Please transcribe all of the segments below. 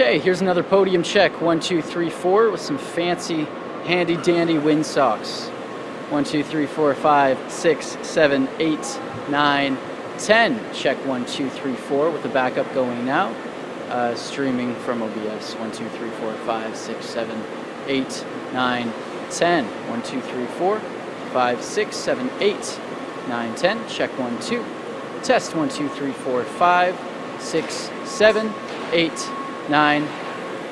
Okay, here's another podium check. 1, 2, 3, 4 with some fancy, handy dandy wind socks. 1, 2, 3, 4, 5, 6, 7, 8, 9, 10. Check 1, 2, 3, 4 with the backup going now. Streaming from OBS. 1, 2, 3, 4, 5, 6, 7, 8, 9, 10. 1, 2, 3, 4, 5, 6, 7, 8, 9, 10. Check 1, 2. Test 1, 2, 3, 4, 5, 6, 7, 8, 9,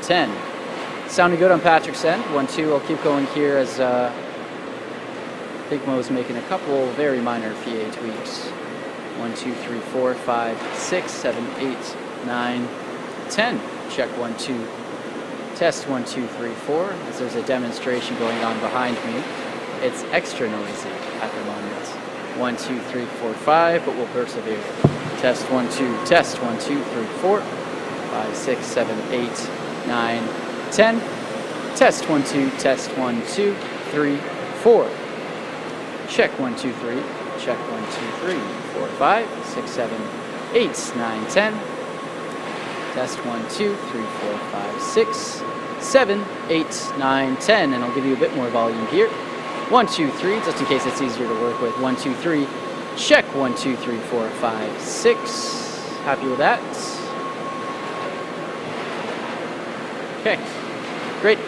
10. Sounding good on Patrick's end. 1, 2. I'll keep going here as Big Mo's making a couple very minor PA tweaks. 1, 2, 3, 4, 5, 6, 7, 8, 9, 10. Check 1, 2. Test 1, 2, 3, 4. As there's a demonstration going on behind me. It's extra noisy at the moment. 1, 2, 3, 4, 5, but we'll persevere. Test 1, 2. Test 1, 2, 3, 4. 5, 6, 7, 8, 9, 10. Test 1, 2, test 1, 2, 3, 4. Check 1, 2, 3. Check 1, 2, 3, 4, 5, 6, 7, 8, 9, 10. Test 1, 2, 3, 4, 5, 6, 7, 8, 9, 10. And I'll give you a bit more volume here. 1, 2, 3, just in case it's easier to work with. 1, 2, 3. Check 1, 2, 3, 4, 5, 6. Happy with that? Okay, great.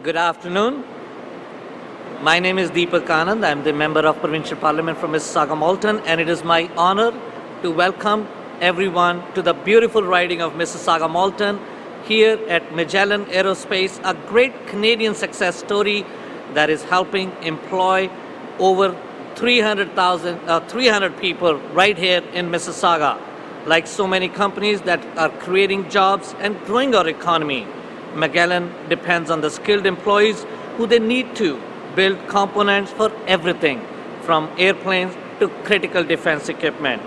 Good afternoon. My name is Deepak Anand. I'm the Member of Provincial Parliament from Mississauga Malton, and it is my honor to welcome everyone to the beautiful riding of Mississauga Malton here at Magellan Aerospace, a great Canadian success story that is helping employ over 300 people right here in Mississauga. Like so many companies that are creating jobs and growing our economy, Magellan depends on the skilled employees who they need to build components for everything from airplanes to critical defense equipment.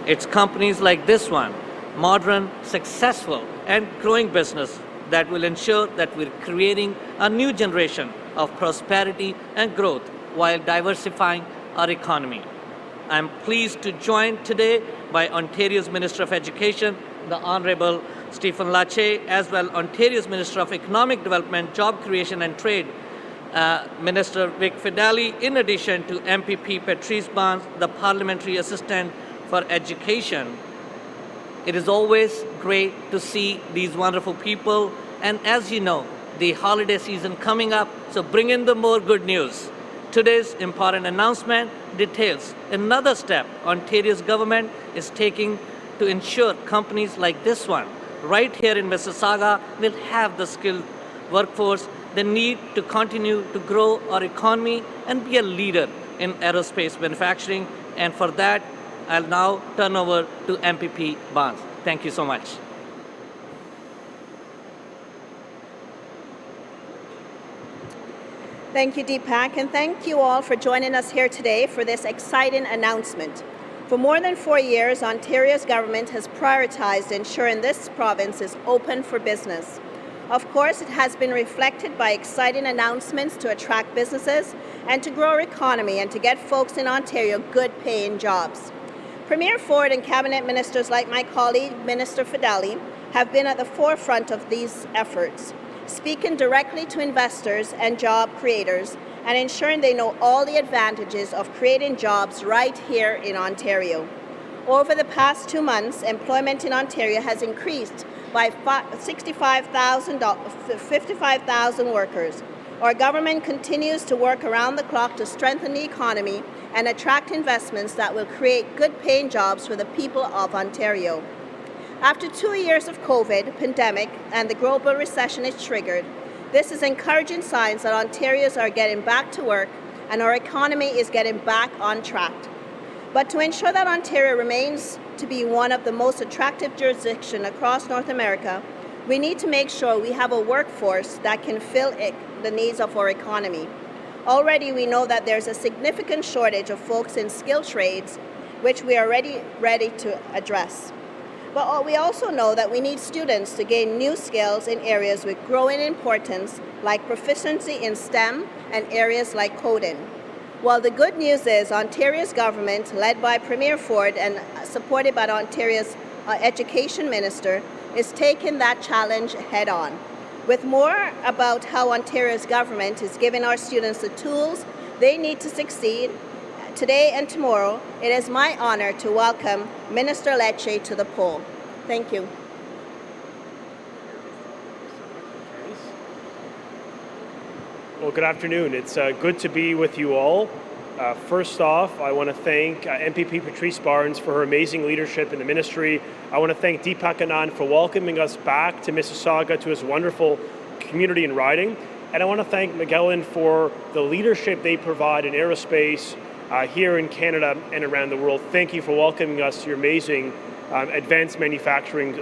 It's companies like this one, modern, successful, and growing business that will ensure that we're creating a new generation of prosperity and growth while diversifying our economy. I'm pleased to join today by Ontario's Minister of Education, the Honourable Stephen Lecce, as well Ontario's Minister of Economic Development, Job Creation and Trade, Minister Vic Fedeli, in addition to MPP Patrice Barnes, the Parliamentary Assistant for Education. It is always great to see these wonderful people, and as you know, the holiday season coming up, so bring in the more good news. Today's important announcement details another step Ontario's government is taking to ensure companies like this one, right here in Mississauga, will have the skilled workforce they need to continue to grow our economy and be a leader in aerospace manufacturing. And for that, I'll now turn over to MPP Barnes. Thank you so much. Thank you, Deepak, and thank you all for joining us here today for this exciting announcement. For more than 4 years, Ontario's government has prioritized ensuring this province is open for business. Of course, it has been reflected by exciting announcements to attract businesses and to grow our economy and to get folks in Ontario good-paying jobs. Premier Ford and Cabinet ministers like my colleague, Minister Fedeli, have been at the forefront of these efforts, speaking directly to investors and job creators and ensuring they know all the advantages of creating jobs right here in Ontario. Over the past 2 months, employment in Ontario has increased by 55,000 workers. Our government continues to work around the clock to strengthen the economy and attract investments that will create good-paying jobs for the people of Ontario. After 2 years of COVID, pandemic, and the global recession is triggered, this is encouraging signs that Ontarians are getting back to work and our economy is getting back on track. But to ensure that Ontario remains to be one of the most attractive jurisdictions across North America, we need to make sure we have a workforce that can fill the needs of our economy. Already we know that there's a significant shortage of folks in skilled trades, which we are ready to address. But we also know that we need students to gain new skills in areas with growing importance, like proficiency in STEM and areas like coding. Well, the good news is Ontario's government, led by Premier Ford and supported by Ontario's Education Minister, is taking that challenge head-on. With more about how Ontario's government is giving our students the tools they need to succeed today and tomorrow, it is my honor to welcome Minister Lecce to the pole. Thank you. Well, good afternoon. It's good to be with you all. First off, I want to thank MPP Patrice Barnes for her amazing leadership in the ministry. I want to thank Deepak Anand for welcoming us back to Mississauga, to his wonderful community and riding. And I want to thank Magellan for the leadership they provide in aerospace here in Canada and around the world. Thank you for welcoming us to your amazing advanced manufacturing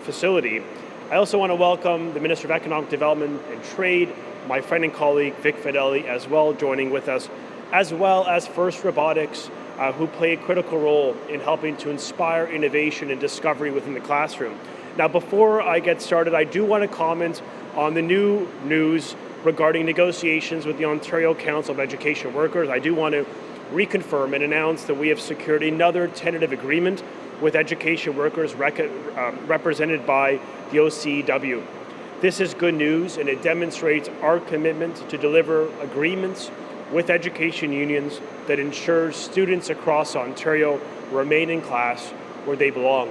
facility. I also want to welcome the Minister of Economic Development and Trade, my friend and colleague Vic Fedeli as well, joining with us, as well as FIRST Robotics, who play a critical role in helping to inspire innovation and discovery within the classroom. Now, before I get started, I do want to comment on the new news regarding negotiations with the Ontario Council of Education Workers. I do want to reconfirm and announce that we have secured another tentative agreement with education workers represented by the OCW. This is good news, and it demonstrates our commitment to deliver agreements with education unions that ensures students across Ontario remain in class where they belong.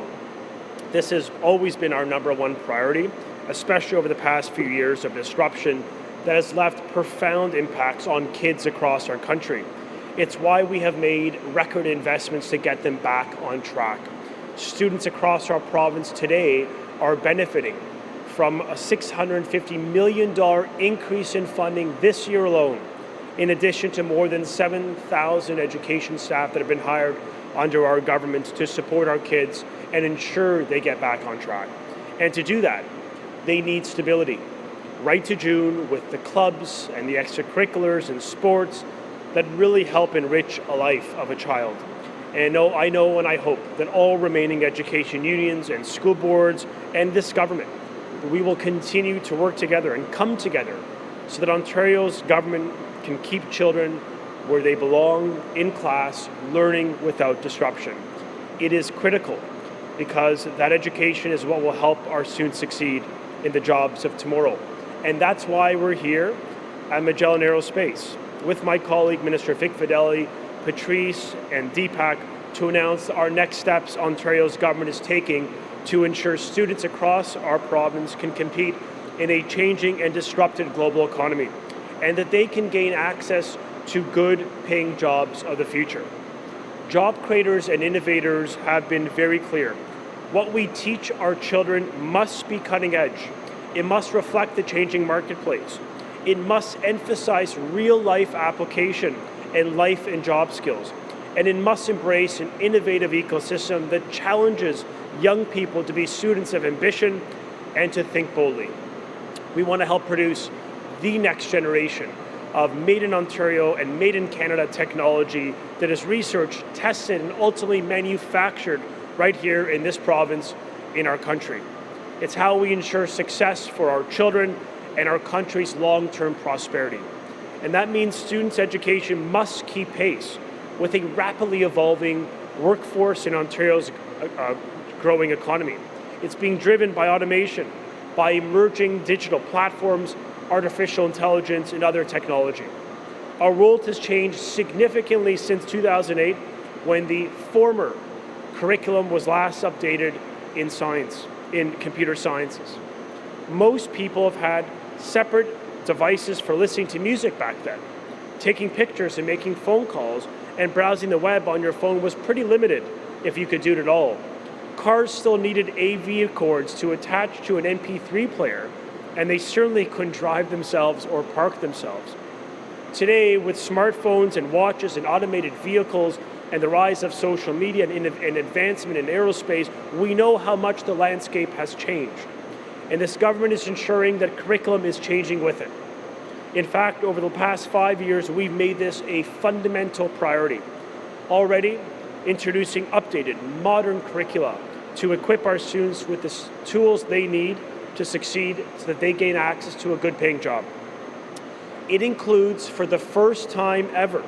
This has always been our #1 priority, especially over the past few years of disruption that has left profound impacts on kids across our country. It's why we have made record investments to get them back on track. Students across our province today are benefiting from a $650 million increase in funding this year alone, in addition to more than 7,000 education staff that have been hired under our government to support our kids and ensure they get back on track. And to do that, they need stability. Right to June with the clubs and the extracurriculars and sports that really help enrich a life of a child. And I know and I hope that all remaining education unions and school boards and this government, we will continue to work together and come together so that Ontario's government can keep children where they belong in class, learning without disruption. It is critical because that education is what will help our students succeed in the jobs of tomorrow. And that's why we're here at Magellan Aerospace with my colleague, Minister Vic Fedeli, Patrice, and Deepak to announce our next steps Ontario's government is taking to ensure students across our province can compete in a changing and disrupted global economy, and that they can gain access to good paying jobs of the future. Job creators and innovators have been very clear. What we teach our children must be cutting edge. It must reflect the changing marketplace. It must emphasize real-life application and life and job skills. And it must embrace an innovative ecosystem that challenges young people to be students of ambition and to think boldly. We want to help produce the next generation of made in Ontario and made in Canada technology that is researched, tested, and ultimately manufactured right here in this province in our country. It's how we ensure success for our children and our country's long-term prosperity. And that means students' education must keep pace with a rapidly evolving workforce in Ontario's growing economy. It's being driven by automation, by emerging digital platforms, artificial intelligence, and other technology. Our world has changed significantly since 2008, when the former curriculum was last updated in science, in computer sciences. Most people have had separate devices for listening to music back then. Taking pictures and making phone calls and browsing the web on your phone was pretty limited, if you could do it at all. Cars still needed AV cords to attach to an MP3 player, and they certainly couldn't drive themselves or park themselves. Today, with smartphones and watches and automated vehicles and the rise of social media and advancement in aerospace, we know how much the landscape has changed. And this government is ensuring that curriculum is changing with it. In fact, over the past 5 years, we've made this a fundamental priority. Already introducing updated, modern curricula to equip our students with the tools they need to succeed so that they gain access to a good paying job. It includes, for the first time ever,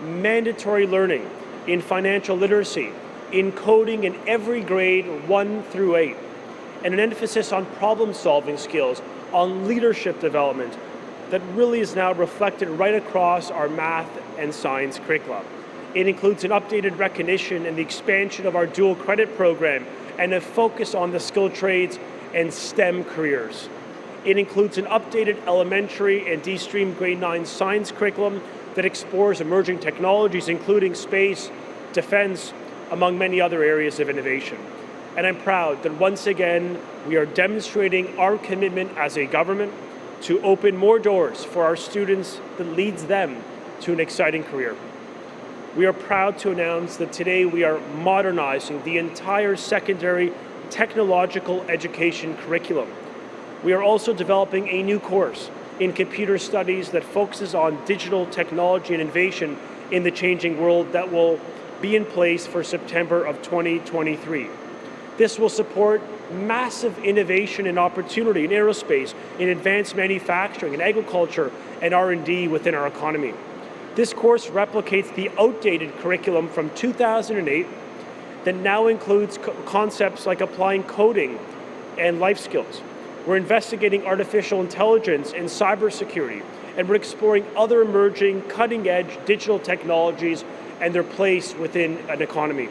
mandatory learning in financial literacy, in coding in every grade 1 through 8, and an emphasis on problem-solving skills, on leadership development that really is now reflected right across our math and science curricula. It includes an updated recognition and the expansion of our dual credit program and a focus on the skilled trades and STEM careers. It includes an updated elementary and D-Stream grade 9 science curriculum that explores emerging technologies, including space, defense, among many other areas of innovation. And I'm proud that once again, we are demonstrating our commitment as a government to open more doors for our students that leads them to an exciting career. We are proud to announce that today we are modernizing the entire secondary technological education curriculum. We are also developing a new course in computer studies that focuses on digital technology and innovation in the changing world that will be in place for September of 2023. This will support massive innovation and opportunity in aerospace, in advanced manufacturing, in agriculture, and R&D within our economy. This course replicates the outdated curriculum from 2008 that now includes concepts like applying coding and life skills. We're investigating artificial intelligence and cybersecurity, and we're exploring other emerging cutting-edge digital technologies and their place within an economy.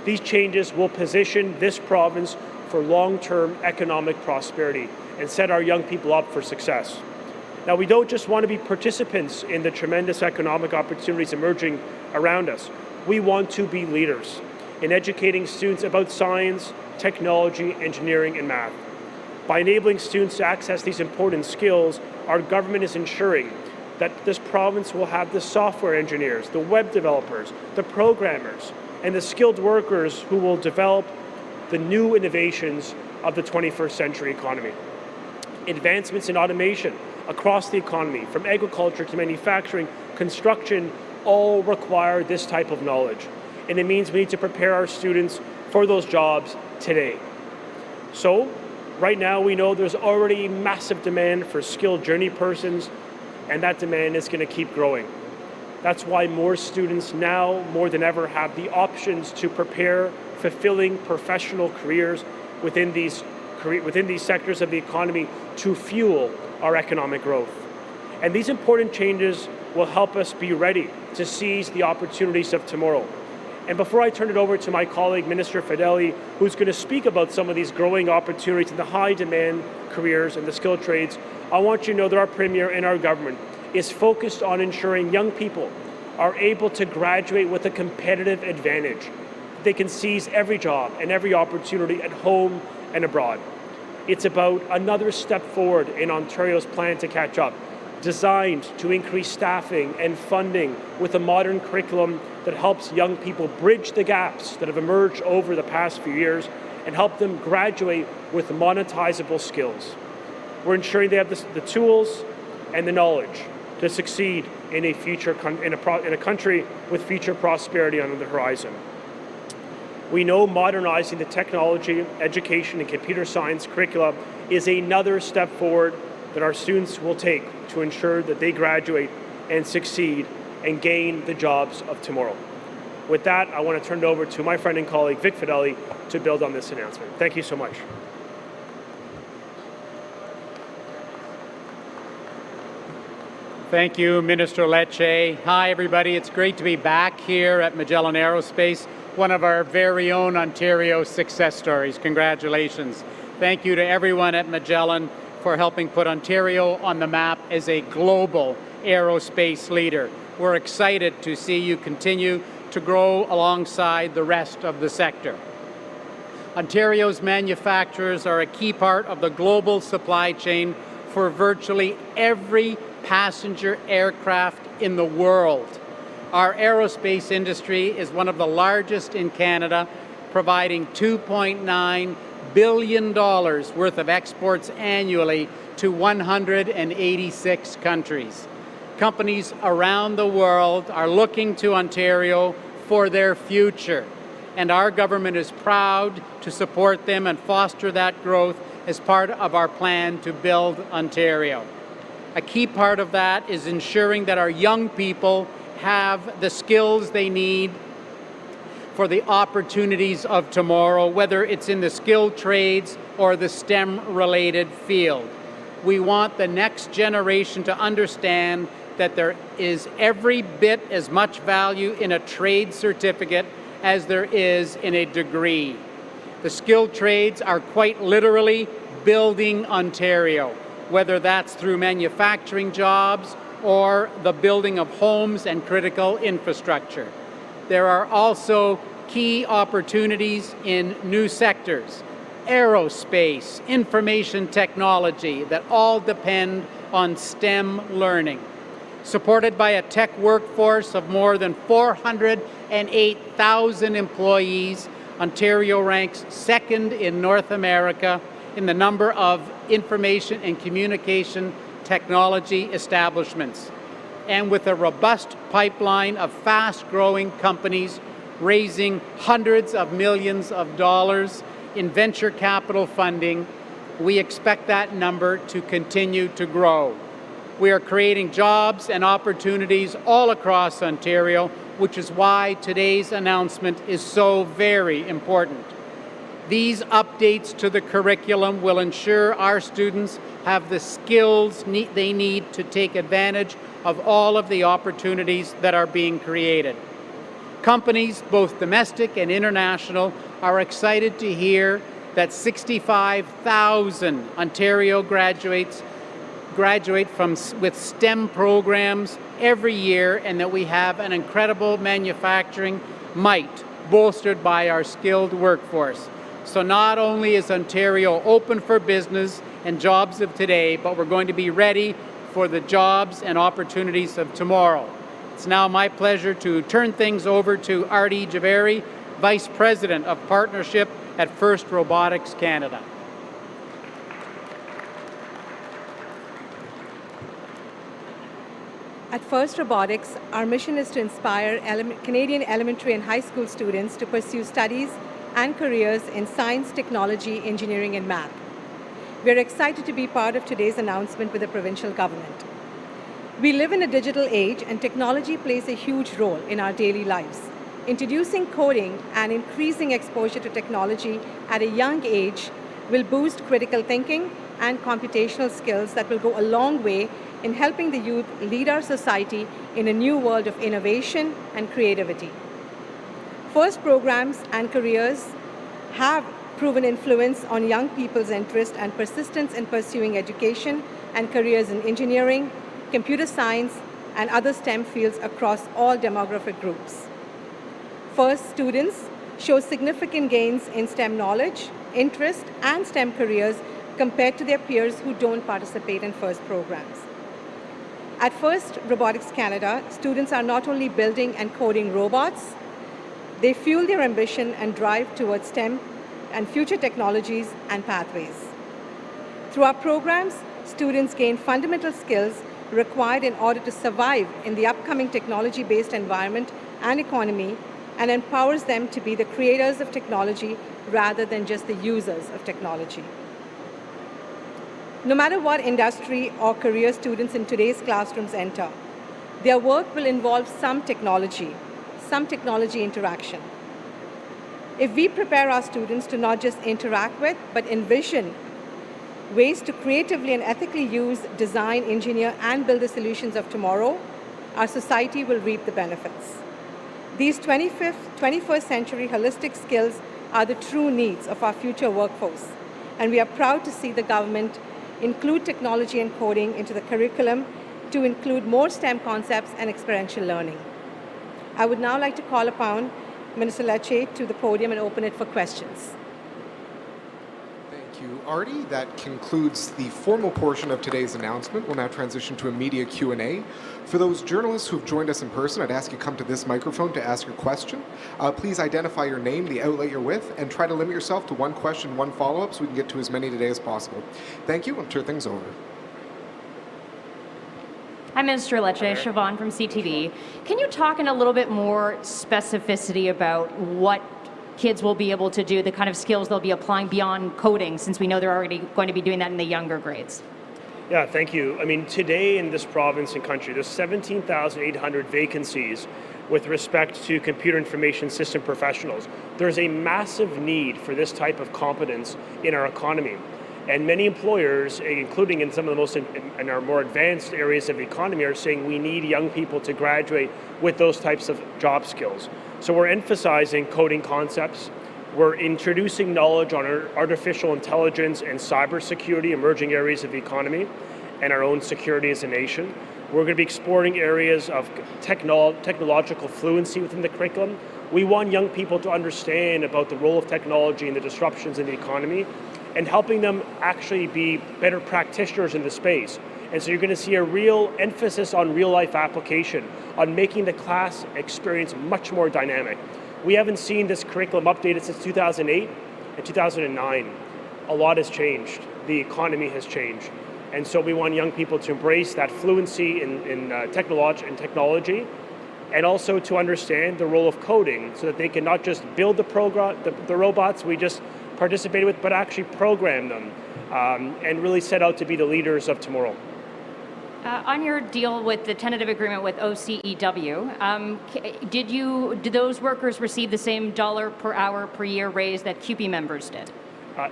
These changes will position this province for long-term economic prosperity and set our young people up for success. Now, we don't just want to be participants in the tremendous economic opportunities emerging around us. We want to be leaders in educating students about science, technology, engineering, and math. By enabling students to access these important skills, our government is ensuring that this province will have the software engineers, the web developers, the programmers, and the skilled workers who will develop the new innovations of the 21st century economy. Advancements in automation across the economy, from agriculture to manufacturing, construction, all require this type of knowledge. And it means we need to prepare our students for those jobs today. So, right now we know there's already massive demand for skilled journey persons, and that demand is going to keep growing. That's why more students now, more than ever, have the options to prepare fulfilling professional careers within these sectors of the economy to fuel our economic growth. And these important changes will help us be ready to seize the opportunities of tomorrow. And before I turn it over to my colleague, Minister Fedeli, who's going to speak about some of these growing opportunities in the high-demand careers and the skilled trades, I want you to know that our Premier and our government is focused on ensuring young people are able to graduate with a competitive advantage. They can seize every job and every opportunity at home and abroad. It's about another step forward in Ontario's plan to catch up, designed to increase staffing and funding with a modern curriculum that helps young people bridge the gaps that have emerged over the past few years and help them graduate with monetizable skills. We're ensuring they have the tools and the knowledge to succeed in a country with future prosperity on the horizon. We know modernizing the technology, education, and computer science curricula is another step forward that our students will take to ensure that they graduate and succeed and gain the jobs of tomorrow. With that, I want to turn it over to my friend and colleague, Vic Fedeli, to build on this announcement. Thank you so much. Thank you, Minister Lecce. Hi, everybody. It's great to be back here at Magellan Aerospace, one of our very own Ontario success stories. Congratulations. Thank you to everyone at Magellan for helping put Ontario on the map as a global aerospace leader. We're excited to see you continue to grow alongside the rest of the sector. Ontario's manufacturers are a key part of the global supply chain for virtually every passenger aircraft in the world. Our aerospace industry is one of the largest in Canada, providing $2.9 billion worth of exports annually to 186 countries. Companies around the world are looking to Ontario for their future, and our government is proud to support them and foster that growth as part of our plan to build Ontario. A key part of that is ensuring that our young people have the skills they need for the opportunities of tomorrow, whether it's in the skilled trades or the STEM-related field. We want the next generation to understand that there is every bit as much value in a trade certificate as there is in a degree. The skilled trades are quite literally building Ontario, whether that's through manufacturing jobs or the building of homes and critical infrastructure. There are also key opportunities in new sectors, aerospace, information technology, that all depend on STEM learning. Supported by a tech workforce of more than 408,000 employees, Ontario ranks second in North America in the number of information and communication technology establishments. And with a robust pipeline of fast-growing companies raising hundreds of millions of dollars in venture capital funding, we expect that number to continue to grow. We are creating jobs and opportunities all across Ontario, which is why today's announcement is so very important. These updates to the curriculum will ensure our students have the skills they need to take advantage of all of the opportunities that are being created. Companies, both domestic and international, are excited to hear that 65,000 Ontario graduates graduate with STEM programs every year, and that we have an incredible manufacturing might bolstered by our skilled workforce. So not only is Ontario open for business and jobs of today, but we're going to be ready for the jobs and opportunities of tomorrow. It's now my pleasure to turn things over to Artie Javeri, Vice President of Partnership at FIRST Robotics Canada. At FIRST Robotics, our mission is to inspire Canadian elementary and high school students to pursue studies and careers in science, technology, engineering, and math. We are excited to be part of today's announcement with the provincial government. We live in a digital age, and technology plays a huge role in our daily lives. Introducing coding and increasing exposure to technology at a young age will boost critical thinking and computational skills that will go a long way in helping the youth lead our society in a new world of innovation and creativity. FIRST programs and careers have proven influence on young people's interest and persistence in pursuing education and careers in engineering, computer science, and other STEM fields across all demographic groups. FIRST students show significant gains in STEM knowledge, interest, and STEM careers compared to their peers who don't participate in FIRST programs. At FIRST Robotics Canada, students are not only building and coding robots, they fuel their ambition and drive towards STEM and future technologies and pathways. Through our programs, students gain fundamental skills required in order to survive in the upcoming technology-based environment and economy, and empowers them to be the creators of technology rather than just the users of technology. No matter what industry or career students in today's classrooms enter, their work will involve some technology interaction. If we prepare our students to not just interact with, but envision ways to creatively and ethically use, design, engineer, and build the solutions of tomorrow, our society will reap the benefits. These 21st century holistic skills are the true needs of our future workforce, and we are proud to see the government include technology and coding into the curriculum to include more STEM concepts and experiential learning. I would now like to call upon Minister Lecce to the podium and open it for questions. Thank you, Artie. That concludes the formal portion of today's announcement. We'll now transition to a media Q&A. For those journalists who've joined us in person, I'd ask you to come to this microphone to ask your question. Please identify your name, the outlet you're with, and try to limit yourself to one question, one follow-up, so we can get to as many today as possible. Thank you. I'll turn things over. Hi, Minister Lecce, Siobhan from CTV. Can you talk in a little bit more specificity about what kids will be able to do, the kind of skills they'll be applying beyond coding, since we know they're already going to be doing that in the younger grades? Yeah, thank you. I mean, today in this province and country, there's 17,800 vacancies with respect to computer information system professionals. There's a massive need for this type of competence in our economy. And many employers, including in some of the most in our more advanced areas of the economy, are saying we need young people to graduate with those types of job skills. So we're emphasizing coding concepts. We're introducing knowledge on artificial intelligence and cybersecurity, emerging areas of the economy, and our own security as a nation. We're going to be exploring areas of technological fluency within the curriculum. We want young people to understand about the role of technology and the disruptions in the economy, and helping them actually be better practitioners in the space. And so you're going to see a real emphasis on real-life application, on making the class experience much more dynamic. We haven't seen this curriculum updated since 2008 and 2009. A lot has changed. The economy has changed. And so we want young people to embrace that fluency in technology, and also to understand the role of coding so that they can not just build the robots we just participated with, but actually program them and really set out to be the leaders of tomorrow. On your deal with the tentative agreement with OCEW, did those workers receive the same dollar per hour per year raise that CUPE members did?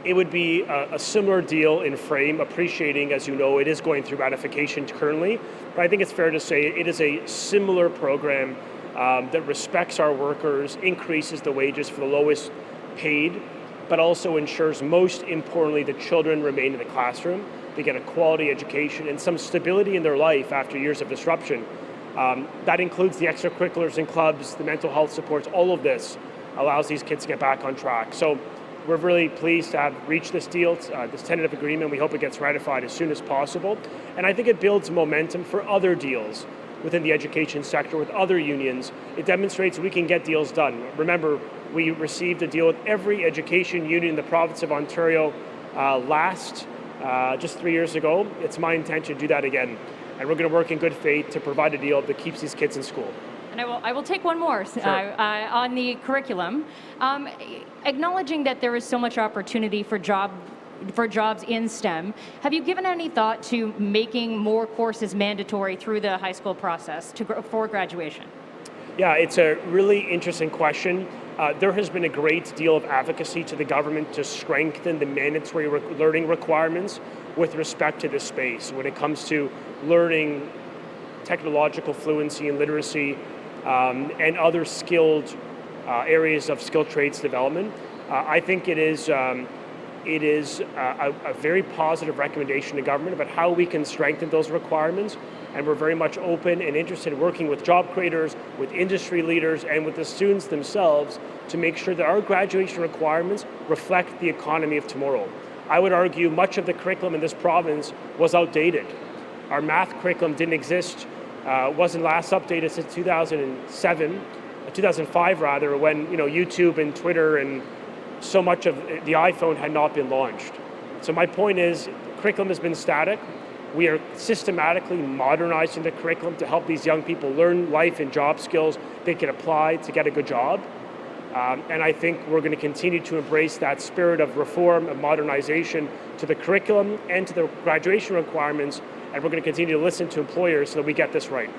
It would be a similar deal in frame, appreciating, as you know, it is going through ratification currently, but I think it's fair to say it is a similar program that respects our workers, increases the wages for the lowest paid, but also ensures, most importantly, the children remain in the classroom. they get a quality education, and some stability in their life after years of disruption. That includes the extracurriculars and clubs, the mental health supports, all of this allows these kids to get back on track. So we're really pleased to have reached this deal, this tentative agreement. We hope it gets ratified as soon as possible. And I think it builds momentum for other deals within the education sector with other unions. It demonstrates we can get deals done. Remember, we received a deal with every education union in the province of Ontario just 3 years ago. It's my intention to do that again. And we're going to work in good faith to provide a deal that keeps these kids in school. And I will take one more on the curriculum. Acknowledging that there is so much opportunity for jobs in STEM, have you given any thought to making more courses mandatory through the high school process for graduation? Yeah, it's a really interesting question. There has been a great deal of advocacy to the government to strengthen the mandatory learning requirements with respect to this space when it comes to learning technological fluency and literacy and other skilled areas of skilled trades development. I think it is a very positive recommendation to government about how we can strengthen those requirements, and we're very much open and interested in working with job creators, with industry leaders, and with the students themselves to make sure that our graduation requirements reflect the economy of tomorrow. I would argue much of the curriculum in this province was outdated. Our math curriculum didn't exist, wasn't last updated since 2005 rather, when YouTube and Twitter and so much of the iPhone had not been launched. So my point is, curriculum has been static. We are systematically modernizing the curriculum to help these young people learn life and job skills they can apply to get a good job. And I think we're going to continue to embrace that spirit of reform and modernization to the curriculum and to the graduation requirements, and we're going to continue to listen to employers so that we get this right.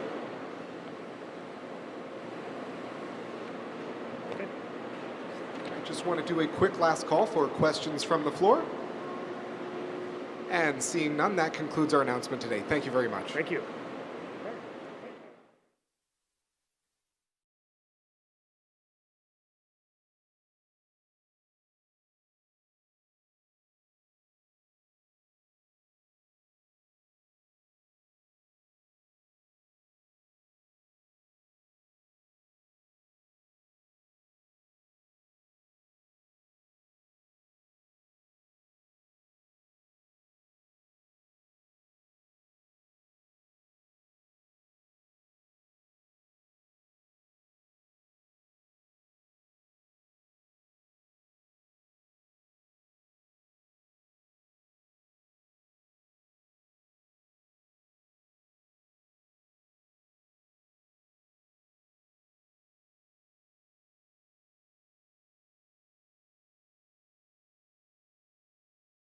Okay. I just want to do a quick last call for questions from the floor. And seeing none, that concludes our announcement today. Thank you very much. Thank you.